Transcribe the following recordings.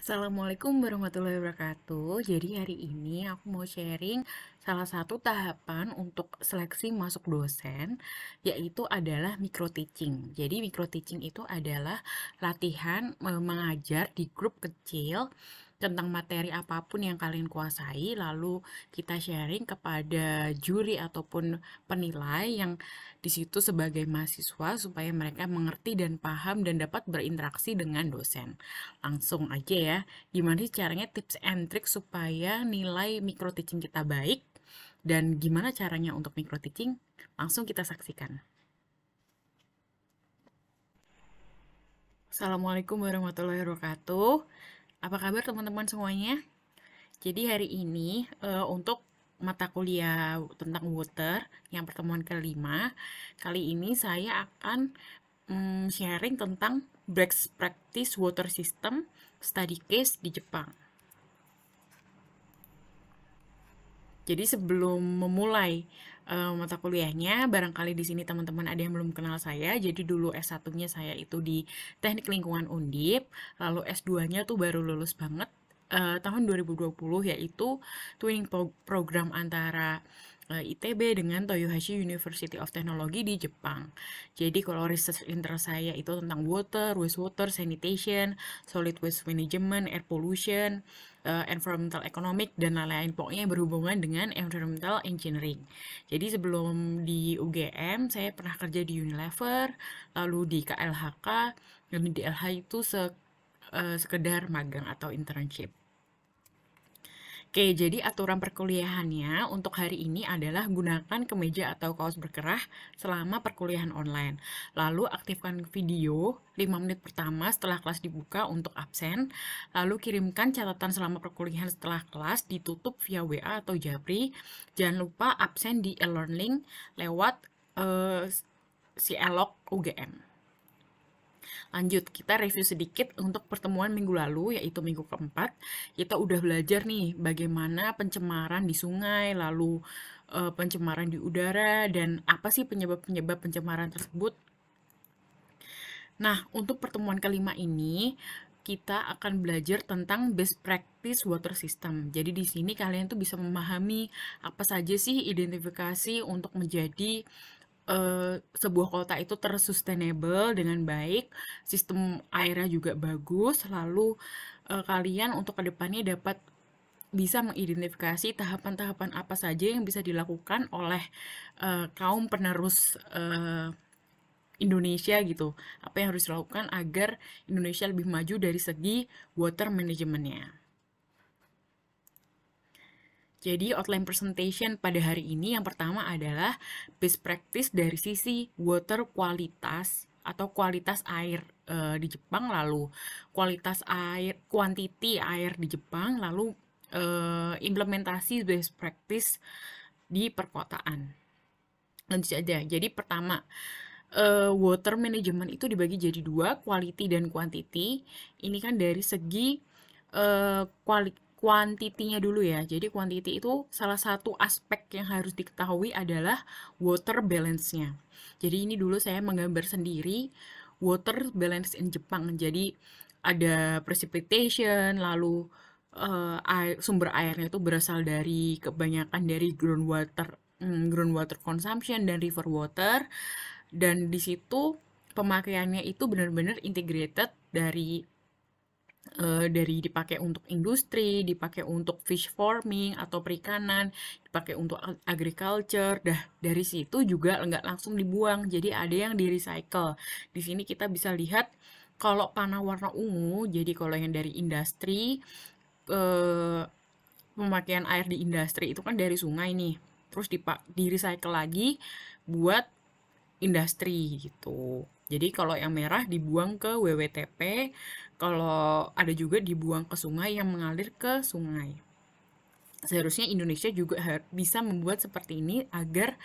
Assalamualaikum warahmatullahi wabarakatuh. Jadi hari ini aku mau sharing salah satu tahapan untuk seleksi masuk dosen, yaitu adalah micro teaching. Jadi micro teaching itu adalah latihan mengajar di grup kecil tentang materi apapun yang kalian kuasai, lalu kita sharing kepada juri ataupun penilai yang di situ sebagai mahasiswa supaya mereka mengerti dan paham dan dapat berinteraksi dengan dosen. Langsung aja ya, gimana sih caranya tips and trick supaya nilai micro teaching kita baik dan gimana caranya untuk micro teaching? Langsung kita saksikan. Assalamualaikum warahmatullahi wabarakatuh. Apa kabar teman-teman semuanya? Jadi hari ini untuk mata kuliah tentang water yang pertemuan kelima, kali ini saya akan sharing tentang best practice water system study case di Jepang. Jadi sebelum memulai mata kuliahnya, barangkali di sini teman-teman ada yang belum kenal saya. Jadi dulu S1-nya saya itu di Teknik Lingkungan Undip, lalu S2-nya tuh baru lulus banget tahun 2020, yaitu twinning program antara ITB dengan Toyohashi University of Technology di Jepang. Jadi kalau research interest saya itu tentang water, wastewater, sanitation, solid waste management, air pollution, environmental economic, dan lain-lain. Pokoknya yang berhubungan dengan environmental engineering. Jadi sebelum di UGM, saya pernah kerja di Unilever, lalu di KLHK, dan di LH itu sekedar magang atau internship. Oke, jadi aturan perkuliahannya untuk hari ini adalah gunakan kemeja atau kaos berkerah selama perkuliahan online. Lalu aktifkan video 5 menit pertama setelah kelas dibuka untuk absen. Lalu kirimkan catatan selama perkuliahan setelah kelas ditutup via WA atau Japri. Jangan lupa absen di e-learning lewat si Elok UGM. Lanjut, kita review sedikit untuk pertemuan minggu lalu, yaitu minggu keempat. Kita udah belajar nih bagaimana pencemaran di sungai, lalu pencemaran di udara, dan apa sih penyebab-penyebab pencemaran tersebut. Nah, untuk pertemuan kelima ini, kita akan belajar tentang best practice water system. Jadi di sini kalian tuh bisa memahami apa saja sih identifikasi untuk menjadi sebuah kota itu tersustainable dengan baik, sistem airnya juga bagus, lalu kalian untuk kedepannya dapat bisa mengidentifikasi tahapan-tahapan apa saja yang bisa dilakukan oleh kaum penerus Indonesia gitu. Apa yang harus dilakukan agar Indonesia lebih maju dari segi water manajemennya. Jadi outline presentation pada hari ini yang pertama adalah best practice dari sisi water kualitas atau kualitas air di Jepang, lalu kualitas air, quantity air di Jepang, lalu implementasi best practice di perkotaan. Lanjut saja. Jadi pertama, water management itu dibagi jadi dua, quality dan quantity. Ini kan dari segi kuantitinya dulu ya. Jadi quantity itu salah satu aspek yang harus diketahui adalah water balance-nya. Jadi ini dulu saya menggambar sendiri water balance in Jepang. Jadi ada precipitation, lalu sumber airnya itu berasal dari kebanyakan dari groundwater consumption dan river water. Dan di situ pemakaiannya itu benar-benar integrated dari dipakai untuk industri, dipakai untuk fish farming atau perikanan, dipakai untuk agriculture. Dari situ juga nggak langsung dibuang, jadi ada yang di recycle. Di sini kita bisa lihat kalau panah warna ungu, jadi kalau yang dari industri, eh, pemakaian air di industri itu kan dari sungai nih, terus di recycle lagi buat industri gitu. Jadi kalau yang merah dibuang ke WWTP, kalau ada juga dibuang ke sungai yang mengalir ke sungai. Seharusnya Indonesia juga bisa membuat seperti ini agar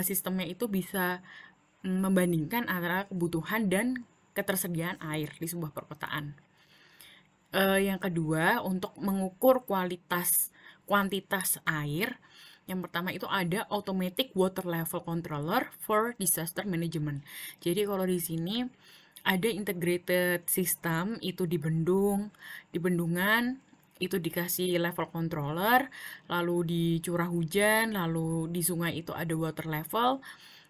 sistemnya itu bisa membandingkan antara kebutuhan dan ketersediaan air di sebuah perkotaan. Yang kedua, untuk mengukur kuantitas air, yang pertama itu ada automatic water level controller for disaster management. Jadi kalau di sini ada integrated system itu di bendung, di bendungan itu dikasih level controller, lalu di curah hujan, lalu di sungai itu ada water level,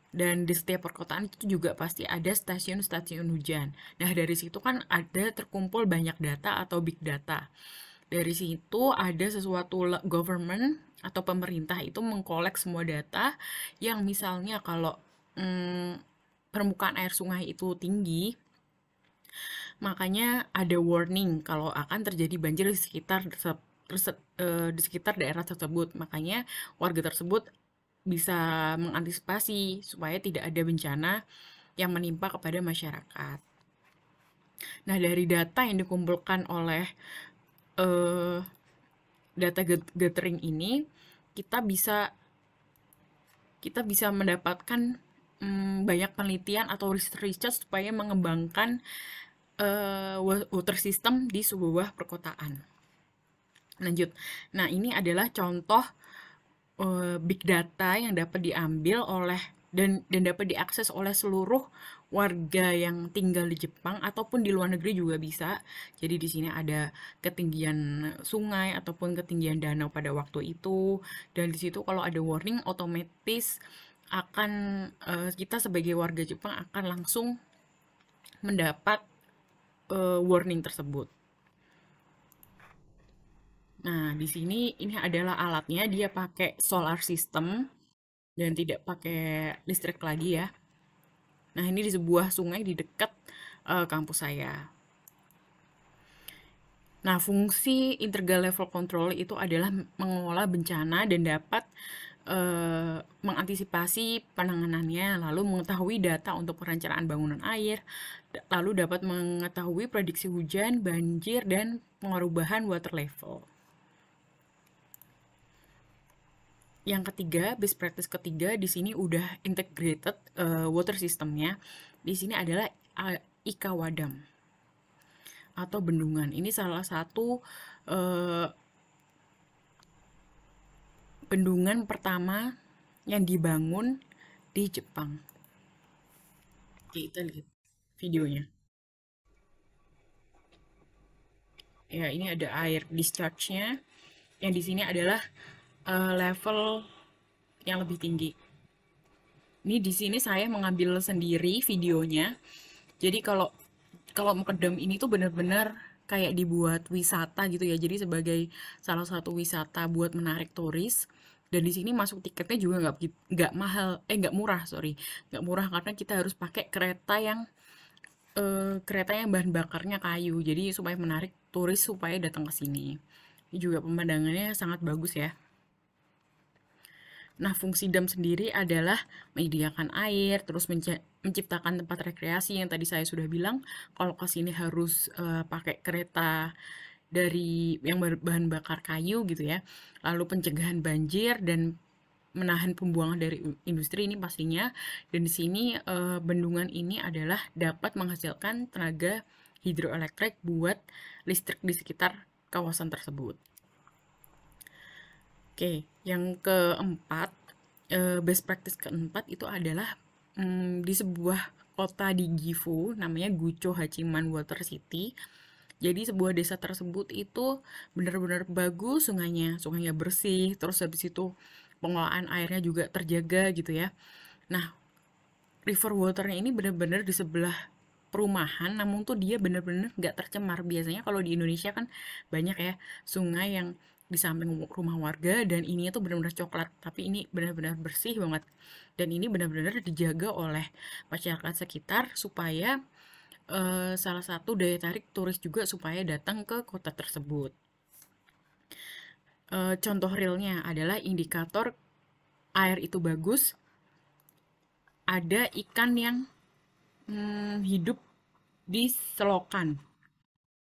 dan di setiap perkotaan itu juga pasti ada stasiun-stasiun hujan. Nah, dari situ kan ada terkumpul banyak data atau big data. Dari situ ada sesuatu government atau pemerintah itu mengkolek semua data yang misalnya kalau permukaan air sungai itu tinggi, makanya ada warning kalau akan terjadi banjir di sekitar di sekitar daerah tersebut. Makanya warga tersebut bisa mengantisipasi supaya tidak ada bencana yang menimpa kepada masyarakat. Nah, dari data yang dikumpulkan oleh eh, data gathering ini, kita bisa kita bisa mendapatkan banyak penelitian atau research supaya mengembangkan water system di sebuah perkotaan. Lanjut. Nah, ini adalah contoh big data yang dapat diambil oleh dan dapat diakses oleh seluruh warga yang tinggal di Jepang ataupun di luar negeri juga bisa. Jadi di sini ada ketinggian sungai ataupun ketinggian danau pada waktu itu, dan di situ kalau ada warning otomatis akan kita sebagai warga Jepang akan langsung mendapat warning tersebut. Nah, di sini ini adalah alatnya, dia pakai solar system dan tidak pakai listrik lagi ya. Nah, ini di sebuah sungai di dekat kampus saya. Nah, fungsi integral level control itu adalah mengelola bencana dan dapat mengantisipasi penanganannya, lalu mengetahui data untuk perencanaan bangunan air, lalu dapat mengetahui prediksi hujan, banjir, dan pengerubahan water level. Yang ketiga, best practice ketiga di sini udah integrated water systemnya. Di sini adalah Ika Wadam atau bendungan. Ini salah satu uh, bendungan pertama yang dibangun di Jepang. Oke, kita lihat videonya. Ya, ini ada air discharge-nya. Yang di sini adalah level yang lebih tinggi. Ini di sini saya mengambil sendiri videonya. Jadi kalau kalau Mukedam ini tuh benar-benar kayak dibuat wisata gitu ya. Jadi sebagai salah satu wisata buat menarik turis. Dan di sini masuk tiketnya juga nggak mahal, nggak murah, sorry, nggak murah karena kita harus pakai kereta yang bahan bakarnya kayu. Jadi supaya menarik turis supaya datang ke sini. Ini juga pemandangannya sangat bagus ya. Nah, fungsi dam sendiri adalah menyediakan air, terus menciptakan tempat rekreasi yang tadi saya sudah bilang. Kalau ke sini harus pakai kereta dari yang bahan bakar kayu gitu ya. Lalu pencegahan banjir dan menahan pembuangan dari industri ini pastinya. Dan di sini bendungan ini adalah dapat menghasilkan tenaga hidroelektrik buat listrik di sekitar kawasan tersebut. Oke, yang keempat, best practice keempat itu adalah di sebuah kota di Gifu, namanya Gucho Hachiman Water City. Jadi sebuah desa tersebut itu benar-benar bagus sungainya, sungainya bersih, terus habis itu pengelolaan airnya juga terjaga gitu ya. Nah, river waternya ini benar-benar di sebelah perumahan, namun tuh dia benar-benar nggak tercemar. Biasanya kalau di Indonesia kan banyak ya sungai yang di samping rumah warga dan ini tuh benar-benar coklat, tapi ini benar-benar bersih banget. Dan ini benar-benar dijaga oleh masyarakat sekitar supaya salah satu daya tarik turis juga supaya datang ke kota tersebut. Contoh realnya adalah indikator air itu bagus, ada ikan yang hidup di selokan.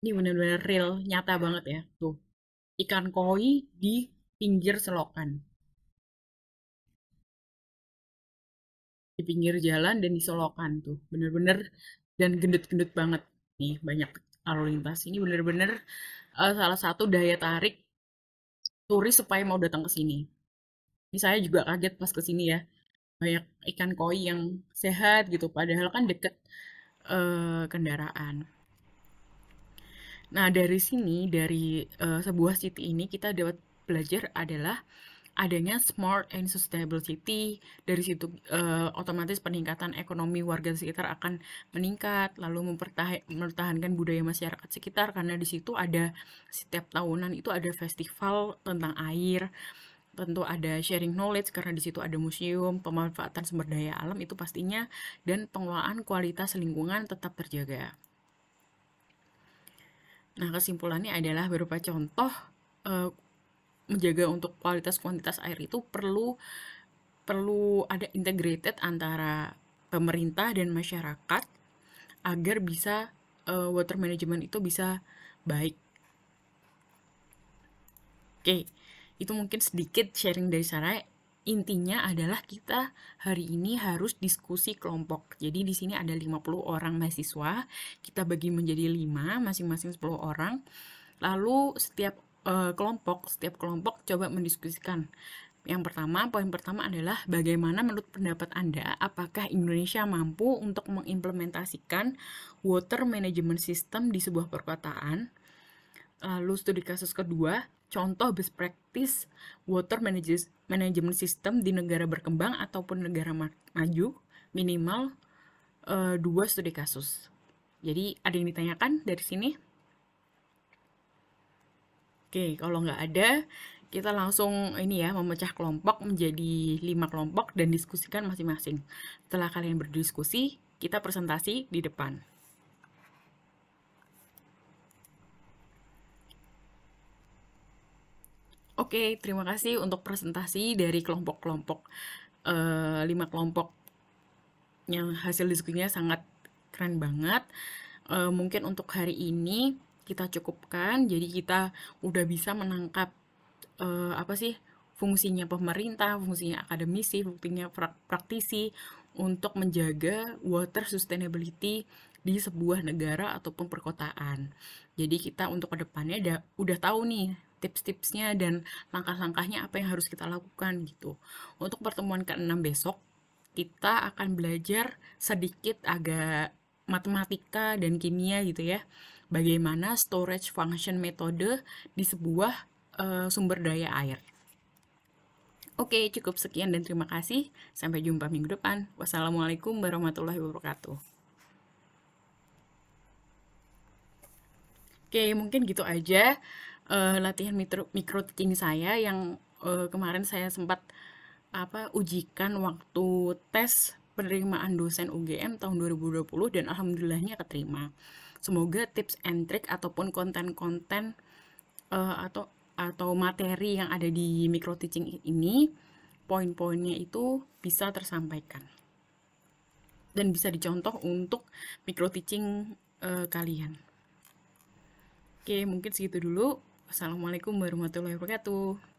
Ini benar-benar real, nyata banget ya. Tuh, ikan koi di pinggir selokan, di pinggir jalan dan di selokan tuh, bener-bener dan gendut-gendut banget. Nih banyak lalu lintas. Ini bener-bener salah satu daya tarik turis supaya mau datang ke sini. Ini saya juga kaget pas ke sini ya, banyak ikan koi yang sehat gitu. Padahal kan deket kendaraan. Nah, dari sini, dari sebuah city ini kita dapat belajar adalah adanya smart and sustainable city. Dari situ otomatis peningkatan ekonomi warga sekitar akan meningkat, lalu mempertahankan budaya masyarakat sekitar karena di situ ada setiap tahunan itu ada festival tentang air. Tentu ada sharing knowledge karena di situ ada museum, pemanfaatan sumber daya alam itu pastinya, dan pengelolaan kualitas lingkungan tetap terjaga. Nah, kesimpulannya adalah berupa contoh eh, menjaga untuk kualitas kuantitas air itu perlu ada integrated antara pemerintah dan masyarakat agar bisa water management itu bisa baik. Oke, itu mungkin sedikit sharing dari saya. Intinya adalah kita hari ini harus diskusi kelompok. Jadi di sini ada 50 orang mahasiswa, kita bagi menjadi 5, masing-masing 10 orang. Lalu setiap kelompok coba mendiskusikan. Yang pertama, poin pertama adalah bagaimana menurut pendapat Anda, apakah Indonesia mampu untuk mengimplementasikan water management system di sebuah perkotaan? Lalu studi kasus kedua, contoh best practice water management system di negara berkembang ataupun negara maju, minimal 2 studi kasus. Jadi ada yang ditanyakan dari sini? Oke, kalau nggak ada, kita langsung ini ya, memecah kelompok menjadi 5 kelompok dan diskusikan masing-masing. Setelah kalian berdiskusi, kita presentasi di depan. Oke, terima kasih untuk presentasi dari kelompok-kelompok. 5 kelompok yang hasil diskusinya sangat keren banget. Mungkin untuk hari ini kita cukupkan, jadi kita udah bisa menangkap apa sih fungsinya pemerintah, fungsinya akademisi, fungsinya praktisi untuk menjaga water sustainability di sebuah negara ataupun perkotaan. Jadi kita untuk kedepannya udah tahu nih tips-tipsnya dan langkah-langkahnya apa yang harus kita lakukan gitu. Untuk pertemuan ke-6 besok, kita akan belajar sedikit agak matematika dan kimia gitu ya. Bagaimana storage function metode di sebuah sumber daya air. Oke, cukup sekian dan terima kasih. Sampai jumpa minggu depan. Wassalamualaikum warahmatullahi wabarakatuh. Oke, mungkin gitu aja latihan micro teaching saya yang kemarin saya sempat ujikan waktu tes penerimaan dosen UGM tahun 2020 dan alhamdulillahnya keterima. Semoga tips and trick ataupun konten-konten atau materi yang ada di micro teaching ini, poin-poinnya itu bisa tersampaikan dan bisa dicontoh untuk micro teaching kalian. Oke, mungkin segitu dulu. Wassalamualaikum warahmatullahi wabarakatuh.